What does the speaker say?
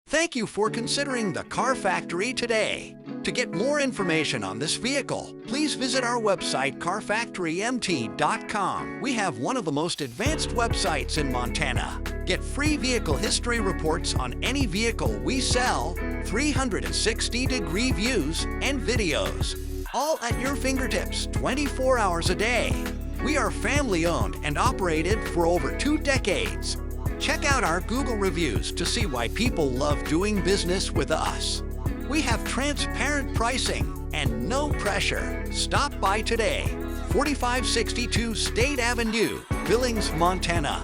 Thank you for considering the Car Factory today. To get more information on this vehicle, please visit our website carfactorymt.com. We have one of the most advanced websites in Montana. Get free vehicle history reports on any vehicle we sell, 360-degree views and videos, all at your fingertips 24 hours a day. We are family-owned and operated for over 2 decades. Check out our Google reviews to see why people love doing business with us. We have transparent pricing and no pressure. Stop by today. 4562 State Avenue, Billings, Montana.